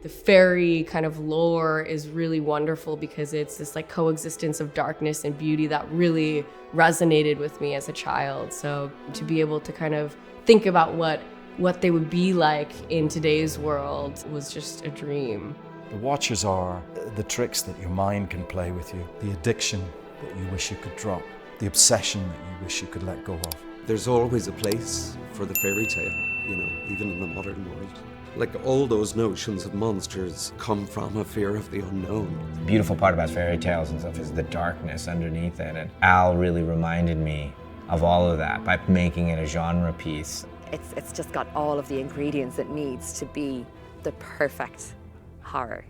The fairy kind of lore is really wonderful because it's this like coexistence of darkness and beauty that really resonated with me as a child. So to be able to kind of think about what they would be like in today's world was just a dream. The Watchers are the tricks that your mind can play with you, the addiction that you wish you could drop, the obsession that you wish you could let go of. There's always a place for the fairy tale, you know, even in the modern world. Like all those notions of monsters come from a fear of the unknown. The beautiful part about fairy tales and stuff is the darkness underneath it. And Al really reminded me of all of that by making it a genre piece. It's just got all of the ingredients it needs to be the perfect horror.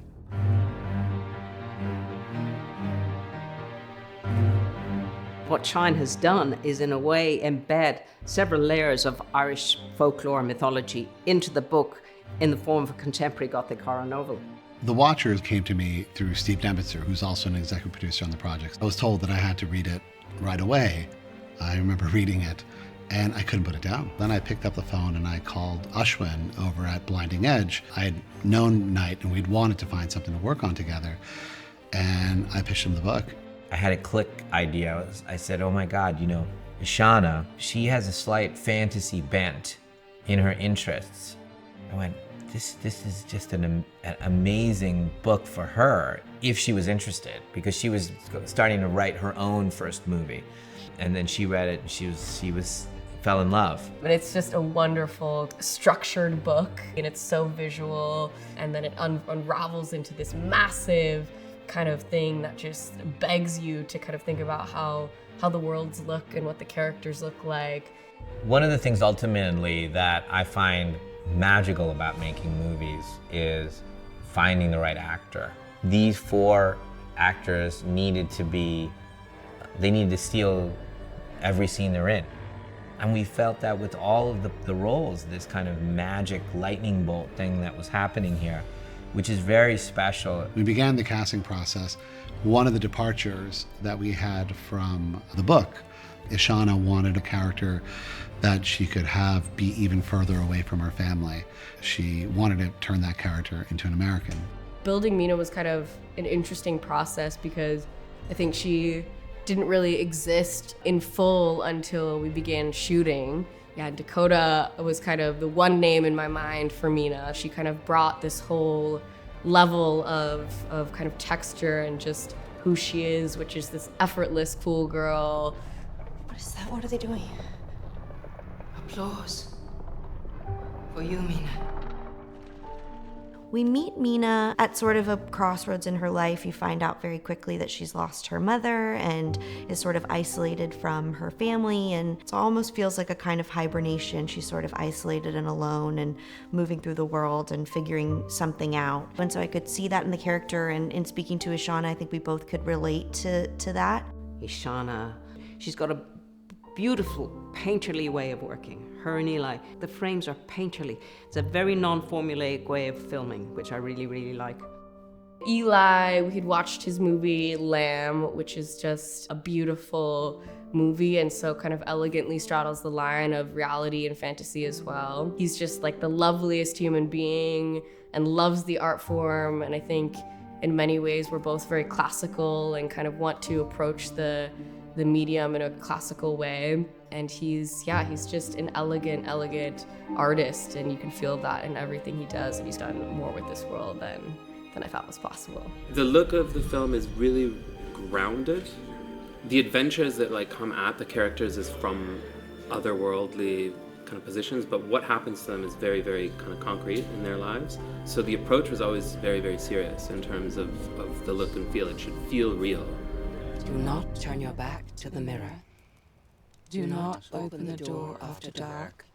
What Shine has done is, in a way, embed several layers of Irish folklore and mythology into the book in the form of a contemporary Gothic horror novel. The Watchers came to me through Steve Dembitzer, who's also an executive producer on the project. I was told that I had to read it right away. I remember reading it, and I couldn't put it down. Then I picked up the phone and I called Ashwin over at Blinding Edge. I had known Knight and we'd wanted to find something to work on together, and I pitched him the book. I had a click idea. I said, oh my God, you know, Ishana, she has a slight fantasy bent in her interests. I went, this is just an amazing book for her if she was interested, because she was starting to write her own first movie. And then she read it and she fell in love. But it's just a wonderful, structured book, and it's so visual, and then it unravels into this massive kind of thing that just begs you to kind of think about how the worlds look and what the characters look like. One of the things ultimately that I find magical about making movies is finding the right actor. These 4 actors needed to steal every scene they're in. And we felt that with all of the roles, this kind of magic lightning bolt thing that was happening here, which is very special. We began the casting process. One of the departures that we had from the book, Ishana wanted a character that she could have be even further away from her family. She wanted to turn that character into an American. Building Mina was kind of an interesting process because I think she didn't really exist in full until we began shooting. Yeah, Dakota was kind of the one name in my mind for Mina. She kind of brought this whole level of kind of texture and just who she is, which is this effortless, cool girl. What is that? What are they doing? Applause. For you, Mina. We meet Mina at sort of a crossroads in her life. You find out very quickly that she's lost her mother and is sort of isolated from her family, and it almost feels like a kind of hibernation. She's sort of isolated and alone and moving through the world and figuring something out. And so I could see that in the character, and in speaking to Ishana, I think we both could relate to that. Ishana, she's got a beautiful painterly way of working. Her and Eli, the frames are painterly. It's a very non-formulaic way of filming, which I really, really like. Eli, we had watched his movie Lamb, which is just a beautiful movie and so kind of elegantly straddles the line of reality and fantasy as well. He's just like the loveliest human being and loves the art form, and I think in many ways we're both very classical and kind of want to approach the medium in a classical way. And he's just an elegant artist, and you can feel that in everything he does, and he's done more with this world than I thought was possible. The look of the film is really grounded. The adventures that come at the characters is from otherworldly kind of positions, but what happens to them is very, very kind of concrete in their lives. So the approach was always very, very serious in terms of the look and feel. It should feel real. Do not turn your back to the mirror. Do not open the door after dark.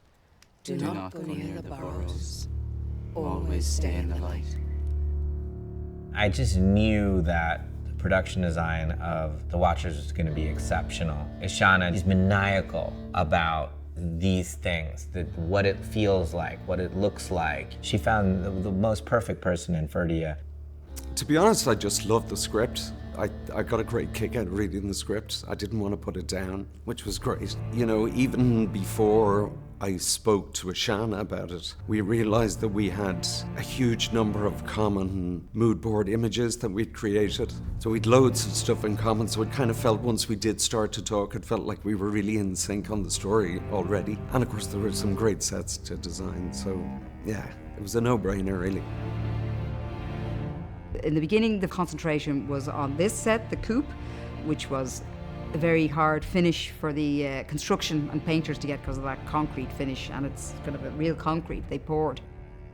Do not go near the burrows. Always stay in the light. I just knew that the production design of The Watchers was going to be exceptional. Ishana is maniacal about these things, what it feels like, what it looks like. She found the most perfect person in Ferdia. To be honest, I just loved the script. I got a great kick out of reading the script. I didn't want to put it down, which was great. You know, even before I spoke to Ishana about it, we realized that we had a huge number of common mood board images that we'd created. So we'd loads of stuff in common, so it kind of felt once we did start to talk, it felt like we were really in sync on the story already. And of course there were some great sets to design, so yeah, it was a no-brainer really. In the beginning, the concentration was on this set, the coupe, which was a very hard finish for the construction and painters to get because of that concrete finish, and it's kind of a real concrete they poured.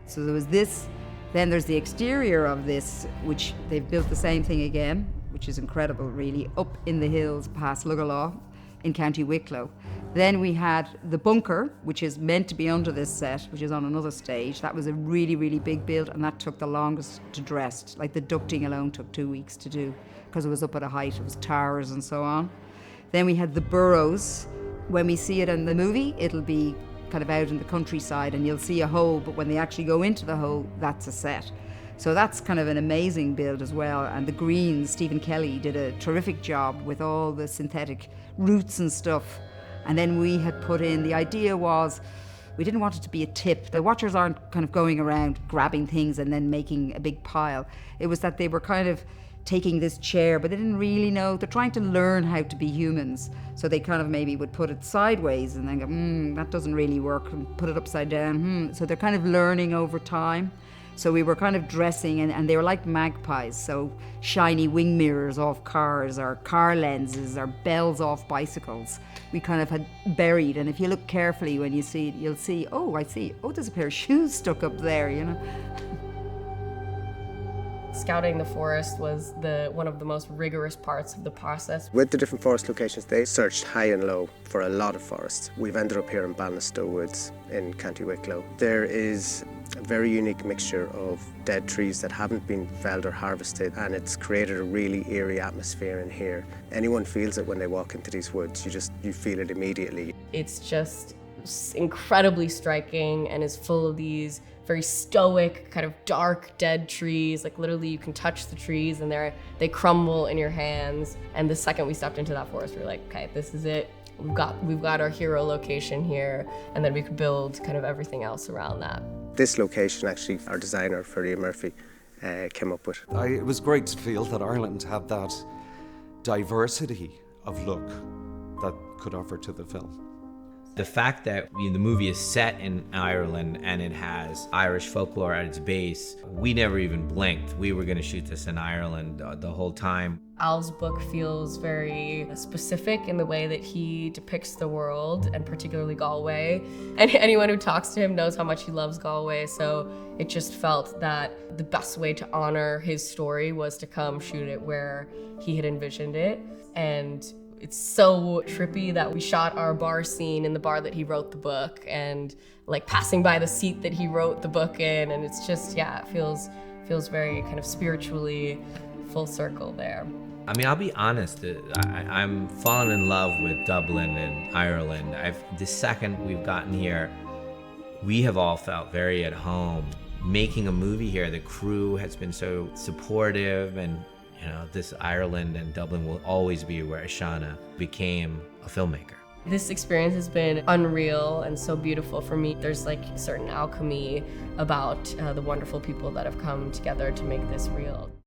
So there was this, then there's the exterior of this, which they've built the same thing again, which is incredible really, up in the hills past Lugalaw in County Wicklow. Then we had the bunker, which is meant to be under this set, which is on another stage. That was a really, really big build, and that took the longest to dress. Like the ducting alone took 2 weeks to do, because it was up at a height, it was towers and so on. Then we had the burrows. When we see it in the movie, it'll be kind of out in the countryside and you'll see a hole, but when they actually go into the hole, that's a set. So that's kind of an amazing build as well. And the greens, Stephen Kelly did a terrific job with all the synthetic roots and stuff. And then we had put in, the idea was, we didn't want it to be a tip. The watchers aren't kind of going around grabbing things and then making a big pile. It was that they were kind of taking this chair, but they didn't really know. They're trying to learn how to be humans. So they kind of maybe would put it sideways and then go, that doesn't really work, and put it upside down, So they're kind of learning over time. So we were kind of dressing, and they were like magpies, so shiny wing mirrors off cars, or car lenses, or bells off bicycles. We kind of had buried, and if you look carefully when you see it, you'll see, I see, there's a pair of shoes stuck up there, you know. Scouting the forest was one of the most rigorous parts of the process. With the different forest locations, they searched high and low for a lot of forests. We've ended up here in Balnastow Woods in County Wicklow. There is a very unique mixture of dead trees that haven't been felled or harvested, and it's created a really eerie atmosphere in here. Anyone feels it when they walk into these woods. You feel it immediately. It's just incredibly striking and is full of these very stoic, kind of dark, dead trees. Like literally you can touch the trees and they crumble in your hands. And the second we stepped into that forest, we were like, okay, this is it. We've got our hero location here, and then we could build kind of everything else around that. This location, actually, our designer, Freddie Murphy, came up with. It was great to feel that Ireland had that diversity of look that could offer to the film. The fact that the movie is set in Ireland and it has Irish folklore at its base, we never even blinked. We were going to shoot this in Ireland the whole time. Al's book feels very specific in the way that he depicts the world, and particularly Galway. And anyone who talks to him knows how much he loves Galway, so it just felt that the best way to honor his story was to come shoot it where he had envisioned it. And it's so trippy that we shot our bar scene in the bar that he wrote the book, and like passing by the seat that he wrote the book in, and it's just, it feels very kind of spiritually full circle there. I mean, I'll be honest, I'm falling in love with Dublin and Ireland. The second we've gotten here, we have all felt very at home. Making a movie here, the crew has been so supportive, and this Ireland and Dublin will always be where Ishana became a filmmaker. This experience has been unreal and so beautiful for me. There's like a certain alchemy about the wonderful people that have come together to make this real.